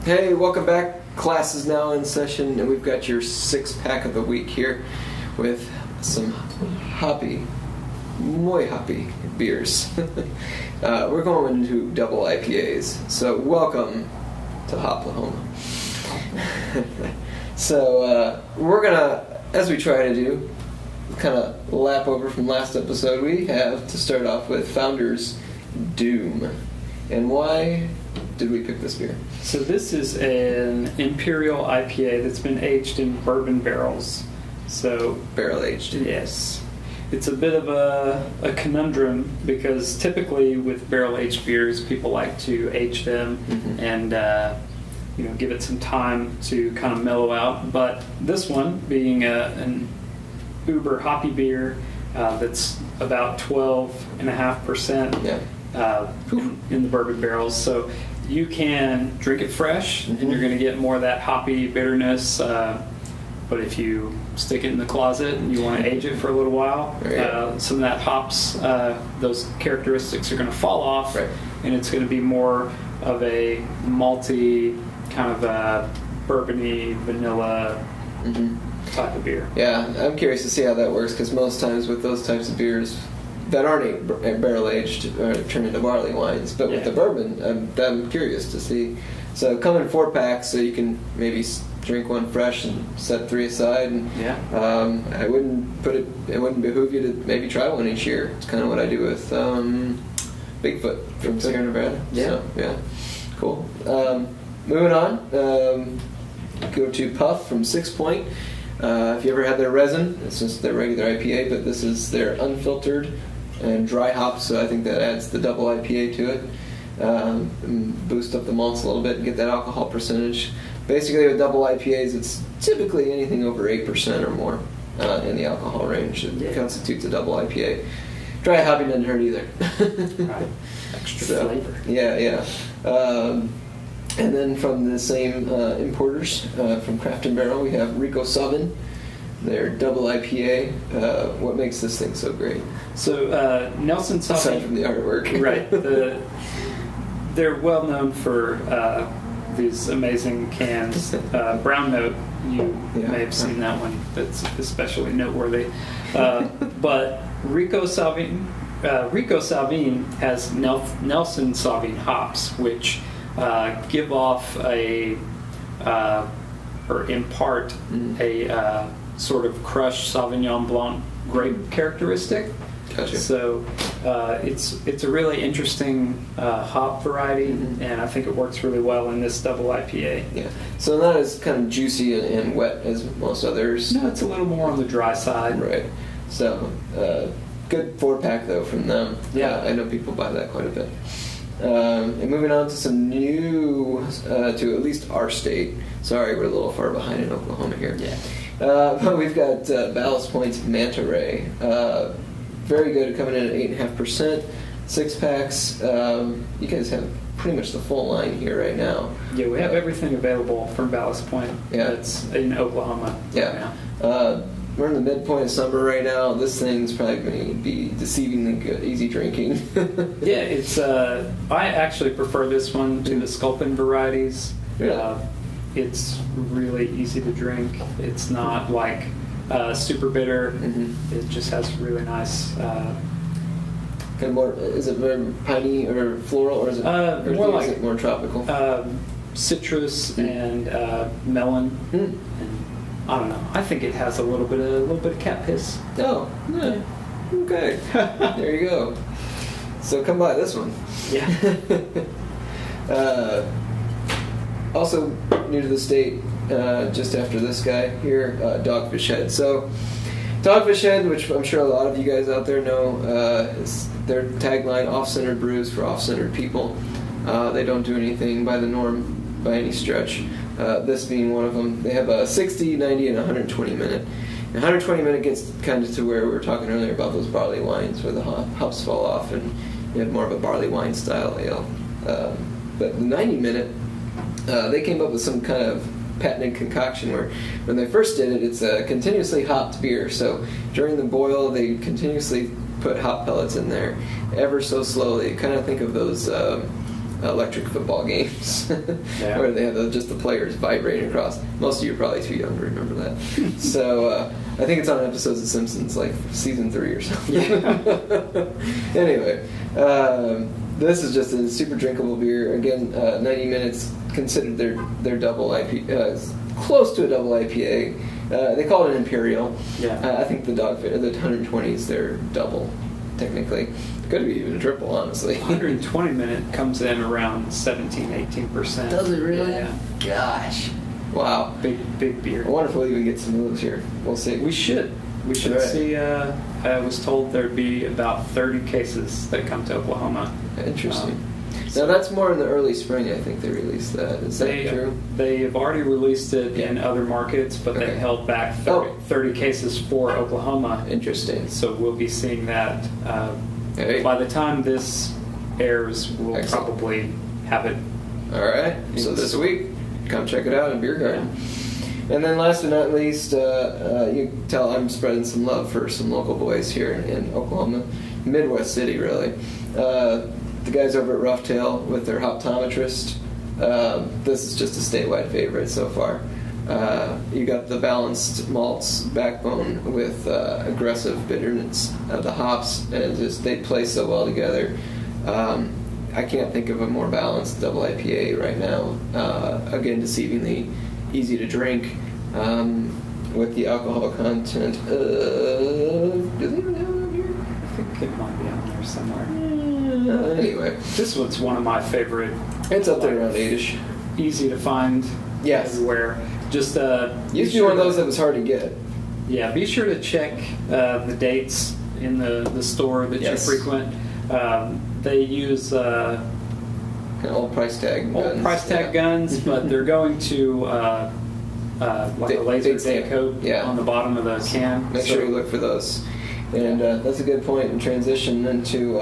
Hey, welcome back. Class is now in session, and we've got your 6-pack of the week here with some muy hoppy beers. We're going into double IPAs, so welcome to Hoplahoma. So we're gonna, as we try to do, kind of lap over from last episode. We have to start off with Founder's Doom. And why did we pick this beer? So this is an Imperial IPA that's been aged in bourbon barrels. So Barrel aged. yes, it's a bit of a conundrum because typically with barrel aged beers, people like to age them and give it some time to kind of mellow out. But this one, being an uber hoppy beer that's about 12.5%. Yeah. In the bourbon barrels, so you can drink it fresh and you're going to get more of that hoppy bitterness, but if you stick it in the closet and you want to age it for a little while, some of that hops, those characteristics are going to fall off, and it's going to be more of a malty kind of a bourbony vanilla type of beer. Yeah, I'm curious to see how that works, because most times with those types of beers that aren't barrel aged turn into barley wines, but with the bourbon, I'm curious to see. So come in 4-packs, so you can maybe drink one fresh and set 3 aside. And it wouldn't behoove you to maybe try one each year. It's kind of what I do with Bigfoot from Sierra Nevada. Yeah, so, yeah, cool. Moving on, go to Puff from Sixpoint. If you ever had their resin, it's just their regular IPA, but this is their unfiltered and dry hops, so I think that adds the double IPA to it. And boost up the malts a little bit and get that alcohol percentage. Basically, with double IPAs, it's typically anything over 8% or more in the alcohol range. It constitutes a double IPA. Dry hoppy doesn't hurt either. Right. Extra flavor. Yeah. And then from the same importers, from Craft & Barrel, we have Rico Sauvin, their double IPA. What makes this thing so great? So Nelson Sauvin, aside from the artwork, right? They're well known for these amazing cans. Brown Note, you may have seen that one. That's especially noteworthy. But Rico Sauvin has Nelson Sauvin hops, which give off or impart a sort of crushed Sauvignon Blanc grape characteristic. Gotcha. So it's a really interesting hop variety, and I think it works really well in this double IPA. Yeah. So not as kind of juicy and wet as most others. No, it's a little more on the dry side. Right. So good 4-pack though from them. Yeah. I know people buy that quite a bit. And moving on to some new, to at least our state. Sorry, we're a little far behind in Oklahoma here. Yeah. But we've got Ballast Point's Manta Ray. Very good, coming in at 8.5%. 6-packs. You guys have pretty much the full line here right now. Yeah, we have everything available from Ballast Point. Yeah. That's in Oklahoma. Yeah. We're in the midpoint of summer right now. This thing's probably going to be deceivingly good, easy drinking. Yeah, it's. I actually prefer this one to the Sculpin varieties. Yeah. It's really easy to drink. It's not like super bitter. It just has really nice. Kind of more. Is it more piney or floral, or is it more tropical? Citrus and melon. And I don't know. I think it has a little bit of cat piss. Oh, yeah. Okay. There you go. So come by this one. Yeah. Also new to the state, just after this guy here, Dogfish Head. So Dogfish Head, which I'm sure a lot of you guys out there know, is their tagline: off-centered brews for off-centered people. They don't do anything by the norm by any stretch. This being one of them. They have a 60, 90, and 120 minute. And 120 minute gets kind of to where we were talking earlier about those barley wines, where the hops fall off and you have more of a barley wine style ale. But the 90 minute, they came up with some kind of patented concoction where when they first did it, it's a continuously hopped beer. So during the boil, they continuously put hop pellets in there ever so slowly. Kind of think of those electric football games Yeah. where they have just the players vibrating across. Most of you are probably too young to remember that. So I think it's on episodes of Simpsons, like season 3 or something. Anyway, this is just a super drinkable beer. Again, 90 minutes, considered their double IPA, close to a double IPA. They call it an Imperial. Yeah. I think the 120 is their double, technically. Could be even a triple, honestly. 120 minute comes in around 17-18%. Does it really? Yeah. Gosh. Wow. Big beer. I wonder if we'll even get some of those here. We'll see. We should Right. see. I was told there'd be about 30 cases that come to Oklahoma. Interesting. Now that's more in the early spring. I think they released that. Is that true? They have already released it in other markets, but Okay. they held back 30 cases for Oklahoma. Interesting. So we'll be seeing that. Hey. By the time this airs, we'll Excellent. probably have it. All right. So this week, come check it out in Beer Garden. And then last but not least, you can tell I'm spreading some love for some local boys here in Oklahoma, Midwest City, really. The guys over at Roughtail with their Hoptometrist. This is just a statewide favorite so far. You got the balanced malts backbone with aggressive bitterness of the hops, and just they play so well together. I can't think of a more balanced double IPA right now. Again, deceivingly easy to drink with the alcohol content. Do they even have it up here? I think it might be on there somewhere. Anyway, This one's one of my favorite. it's up there around 8-ish. Easy to find Yes. everywhere. Just Used to be one of those that was hard to get. Yeah, be sure to check the dates in the store that Yes. you frequent. They use Kind of old price tag old guns. price tag guns, but they're going to like a laser Big stamp. day coat Yeah. on the bottom of the can. Make sure you look for those. And that's a good point in transition into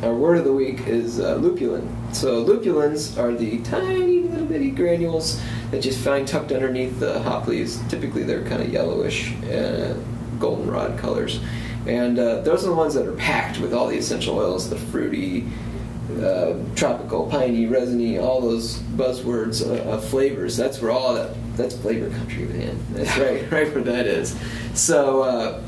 our word of the week is lupulin. So lupulins are the tiny little bitty granules that you find tucked underneath the hop leaves. Typically they're kind of yellowish, goldenrod colors. And those are the ones that are packed with all the essential oils, the fruity, tropical, piney, resiny, all those buzzwords of flavors. That's where that's flavor country, man. That's right where that is. So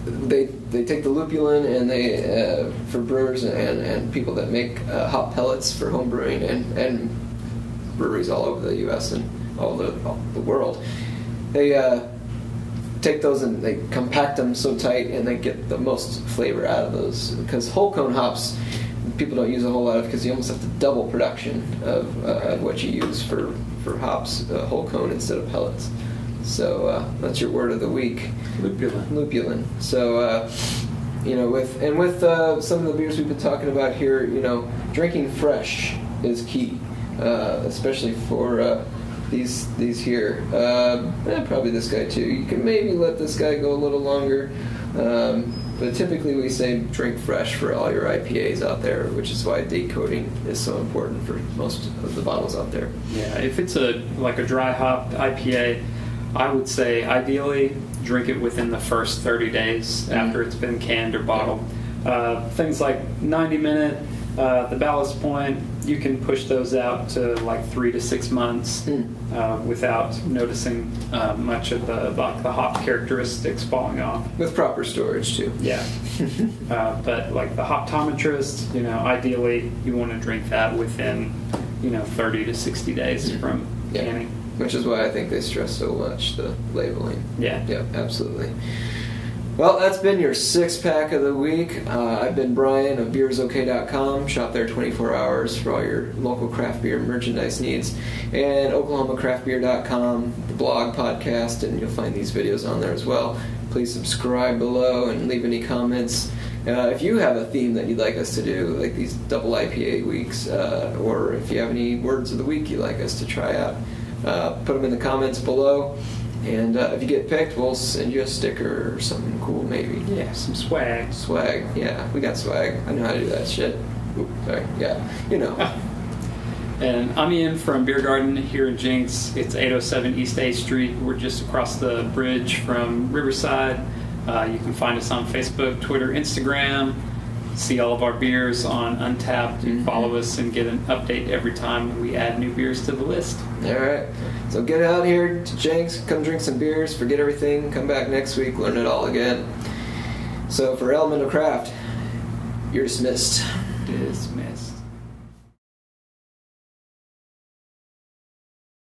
they take the lupulin and they for brewers and people that make hop pellets for home brewing and breweries all over the U.S. and all the world. They take those and they compact them so tight and they get the most flavor out of those, because whole cone hops people don't use a whole lot of, because you almost have to double production of what you use for hops, whole cone instead of pellets. So that's your word of the week. Lupulin. So with some of the beers we've been talking about here, drinking fresh is key, especially for these here. Probably this guy too. You can maybe let this guy go a little longer, but typically we say drink fresh for all your IPAs out there, which is why date coding is so important for most of the bottles out there. Yeah, if it's a dry hopped IPA, I would say ideally drink it within the first 30 days after it's been canned or bottled. Things like 90 minute, the Ballast Point, you can push those out to like 3 to 6 months without noticing much of the hop characteristics falling off. With proper storage too. Yeah. But like the Hoptometrist, ideally you want to drink that within 30 to 60 days from canning. Which is why I think they stress so much the labeling. Yeah. Yeah, absolutely. Well, that's been your 6-pack of the week. I've been Brian of beersok.com. Shop there 24 hours for all your local craft beer merchandise needs. And oklahomacraftbeer.com, the blog podcast, and you'll find these videos on there as well. Please subscribe below and leave any comments. If you have a theme that you'd like us to do, like these double IPA weeks, or if you have any words of the week you'd like us to try out, put them in the comments below, and if you get picked, we'll send you a sticker or something cool, maybe. Yeah, some swag. Swag, yeah, we got swag. I know how to do that shit. Oop, sorry, yeah, And I'm Ian from Beer Garden here in Jinx. It's 807 East A Street. We're just across the bridge from Riverside. You can find us on Facebook, Twitter, Instagram. see all of our beers on Untapped. You can follow us and get an update every time we add new beers to the list. All right. So get out here to Jenks, come drink some beers, forget everything, come back next week, learn it all again. So for Elemental Craft, you're dismissed. Dismissed.